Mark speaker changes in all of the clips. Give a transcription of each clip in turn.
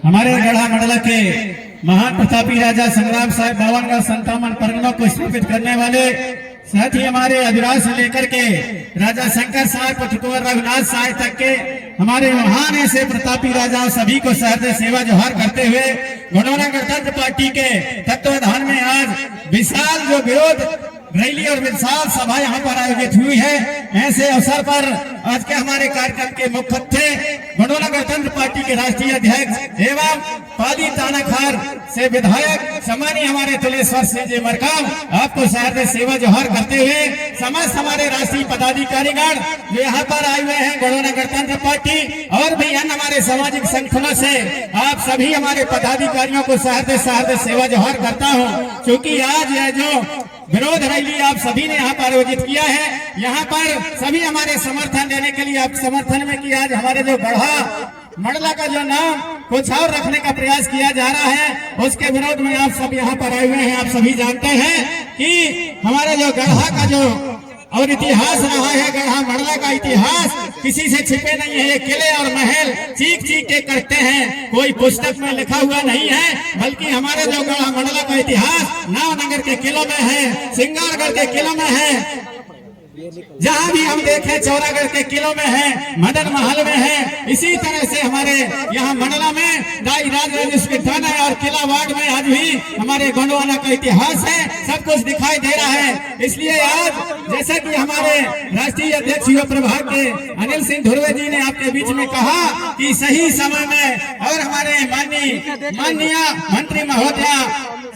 Speaker 1: हमारे गढ़ा मंडला के महान प्रतापी राजा संग्राम साहब 52 संतावन परगनों को स्थापित करने वाले, साथ ही हमारे अधिराज से लेकर के राजा शंकर साहब कुंवर रघुनाथ साहब तक के हमारे महान ऐसे प्रतापी राजाओं सभी को सहर्ष सेवा जोहार करते हुए घोड़ौना गणतंत्र पार्टी के तत्वाधान में आज विशाल जो विरोध रैली और विशाल सभा यहाँ पर आयोजित हुई है। ऐसे अवसर पर आज के हमारे कार्यक्रम के मुख्य थे घोड़ौना गणतंत्र पार्टी के राष्ट्रीय अध्यक्ष एवं पाली तानाखार से विधायक सम्मानीय हमारे तुलेश्वर सिंह जी मरकाम, आपको सहर्ष सेवा जोहार करते हुए समस्त हमारे राष्ट्रीय पदाधिकारीगण जो यहाँ पर आए हुए हैं घोड़ौना गणतंत्र पार्टी और भी अन्य हमारे सामाजिक संगठनों से आप सभी हमारे पदाधिकारियों को सहर्ष सेवा जोहार करता हूँ। क्योंकि आज यह जो विरोध रैली आप सभी ने यहाँ पर आयोजित किया है, यहाँ पर सभी हमारे समर्थन देने के लिए आप समर्थन में कि आज हमारे जो गढ़ा मंडला का जो नाम कुछ और रखने का प्रयास किया जा रहा है, उसके विरोध में आप सब यहाँ पर आए हुए हैं। आप सभी जानते हैं कि हमारे जो गढ़ा का जो और इतिहास रहा है, गढ़ा मंडला का इतिहास किसी से छिपे नहीं है। ये किले और महल चीख चीख के करते हैं, कोई पुस्तक में लिखा हुआ नहीं है, बल्कि हमारे जो गढ़ा मंडला का इतिहास नावनगर के किलों में है, सिंगारगढ़ के किलों में है, जहाँ भी हम देखें चौरागढ़ के किलों में है, मदन महल में है। इसी तरह से हमारे यहाँ मंडला में दाई राज थाना और किला वार्ड में आज भी हमारे गोंडवाना का इतिहास है, सब कुछ दिखाई दे रहा है। इसलिए आज जैसे कि हमारे राष्ट्रीय अध्यक्ष युवा प्रभाग के अनिल सिंह धुर्वे जी ने आपके बीच में कहा कि सही समय में और हमारे माननीय मंत्री महोदया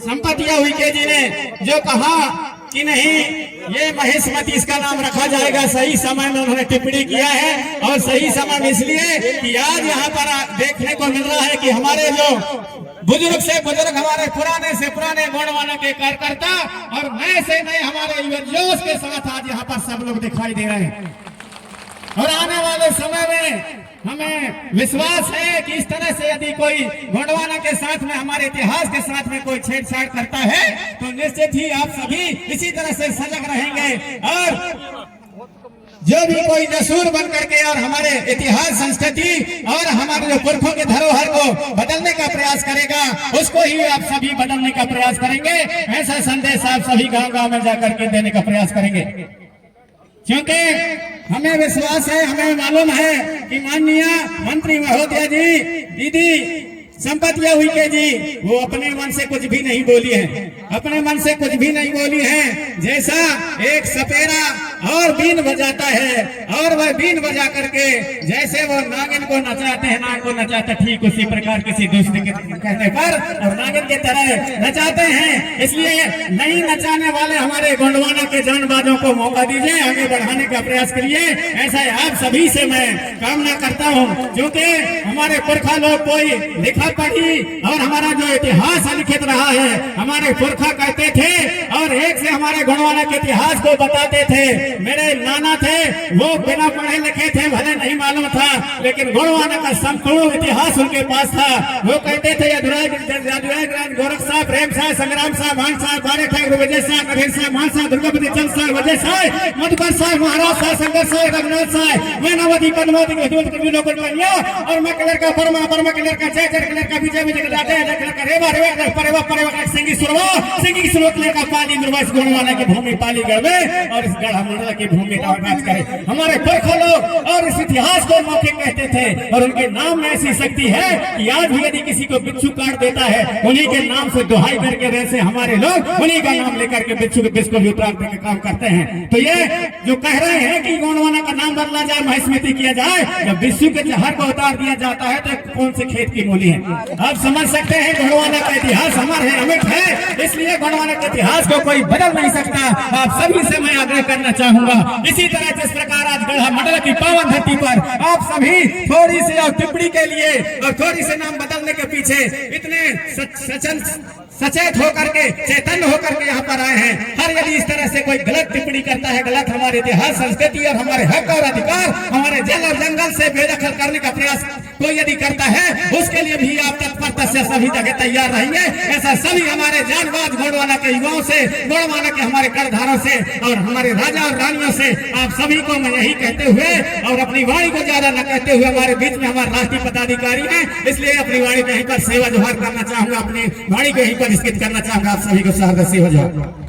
Speaker 1: संपतिया उइके जी ने जो कहा कि नहीं ये महेशमती इसका नाम रखा जाएगा, सही समय में उन्होंने टिप्पणी किया है। और सही समय में इसलिए कि आज यहाँ पर देखने को मिल रहा है कि हमारे जो बुजुर्ग से बुजुर्ग, हमारे पुराने से पुराने गोंडवाना के कार्यकर्ता और नए से नए हमारे युवा जोश के साथ आज यहाँ पर सब लोग दिखाई दे रहे हैं। और आने वाले समय में हमें विश्वास है कि इस तरह से यदि कोई गोंडवाना के साथ में, हमारे इतिहास के साथ में कोई छेड़छाड़ करता है तो निश्चित ही आप सभी इसी तरह से सजग रहेंगे। और जो भी कोई जसूर बन करके और हमारे इतिहास, संस्कृति और हमारे जो पुरखों के धरोहर को बदलने का प्रयास करेगा, उसको ही आप सभी बदलने का प्रयास करेंगे। ऐसा संदेश आप सभी गांव गांव में जाकर के देने का प्रयास करेंगे। क्योंकि हमें विश्वास है, हमें मालूम है कि माननीय मंत्री महोदया जी, दीदी संपतिया उइके जी, वो अपने मन से कुछ भी नहीं बोली है, अपने मन से कुछ भी नहीं बोली है। जैसा एक सपेरा और बीन बजाता है और वह बीन बजा करके जैसे वो नागिन को नचाते हैं, नाग को नचाते, ठीक उसी प्रकार किसी दूसरे के कहने पर और नागिन की तरह नचाते हैं। इसलिए नहीं नचाने वाले हमारे गोंडवाना के जानबाजों को मौका दीजिए, आगे बढ़ाने का प्रयास करिए। ऐसा आप सभी से मैं कामना करता हूँ। क्योंकि हमारे पुरखा लोग कोई लिखा पढ़ी और हमारा जो इतिहास लिखित रहा है, हमारे पुरखा कहते थे और एक से हमारे गोंडवाना के इतिहास को बताते थे। मेरे नाना थे, वो बिना पढ़े लिखे थे, भले नहीं मालूम था, लेकिन गोंडवाना का संपूर्ण इतिहास उनके पास था। वो कहते थे गोरख साहब, प्रेम साहब, संग्राम साहब, मान साहब, बारे ठाकुर, विजय साहब, नरेश साहब, मान साहब, दुर्गापति चंद साहब, वजय साहब, मधुकर साहब, महाराज साहब, शंकर साहब, रघुनाथ साहब, मैनावती, पद्मावती, और मैं कलर का परमा कलर का जय कलर का विजय जाते हैं, कलर का रेवा परेवा परेवा सिंगी सुरवा कलर का पाली निर्वास गोंडवाना की भूमि पालीगढ़ में और इस गढ़ा मंडला की भूमि का आगाज करे। हमारे पुरखा लोग और इस इतिहास को मौखिक कहते थे और उनके नाम में ऐसी शक्ति है कि आज भी यदि किसी को बिच्छू काट देता है, उन्हीं के नाम से दुहाई करके वैसे हमारे लोग उन्हीं का नाम लेकर के बिच्छू के बिस्को भी उतारने का काम करते हैं। तो ये जो कह रहे हैं कि गोंडवाना का नाम बदला जाए, महेशमती किया जाए, जब बिच्छू के जहर को उतार दिया जाता है तो कौन से खेत की मूली है। आप समझ सकते हैं गोंडवाना का इतिहास हमारे अमिट है, इसलिए गोंडवाना के इतिहास को कोई बदल नहीं सकता। आप सभी से मैं आग्रह करना चाहूंगा, इसी तरह जिस प्रकार आज गढ़ा मंडला की पावन धरती पर आप सभी थोड़ी सी और टिप्पणी के लिए और थोड़ी से नाम बदलने के पीछे इतने सचेत होकर के, चैतन्य होकर के यहाँ पर आए हैं। हर यदि इस तरह से कोई गलत टिप्पणी करता है, गलत हमारे इतिहास, संस्कृति और हमारे हक और अधिकार, हमारे जल और जंगल से बेदखल करने का प्रयास कोई यदि करता है उसके लिए भी आप तत्परता से सभी जगह तैयार रहेंगे। ऐसा सभी हमारे जानबाज गोंडवाना के युवाओं से, गोंडवाना के हमारे करधारों से और हमारे राजा और रानियों से आप सभी को मैं यही कहते हुए और अपनी वाणी को ज्यादा न कहते हुए, हमारे बीच में हमारे राष्ट्रीय पदाधिकारी हैं, इसलिए अपनी वाणी को यहीं पर सेवा जोहार करना चाहूंगा, अपनी वाणी को यहीं पर स्कित करना चाहूंगा। आप सभी को सहर्ष हो जाओ।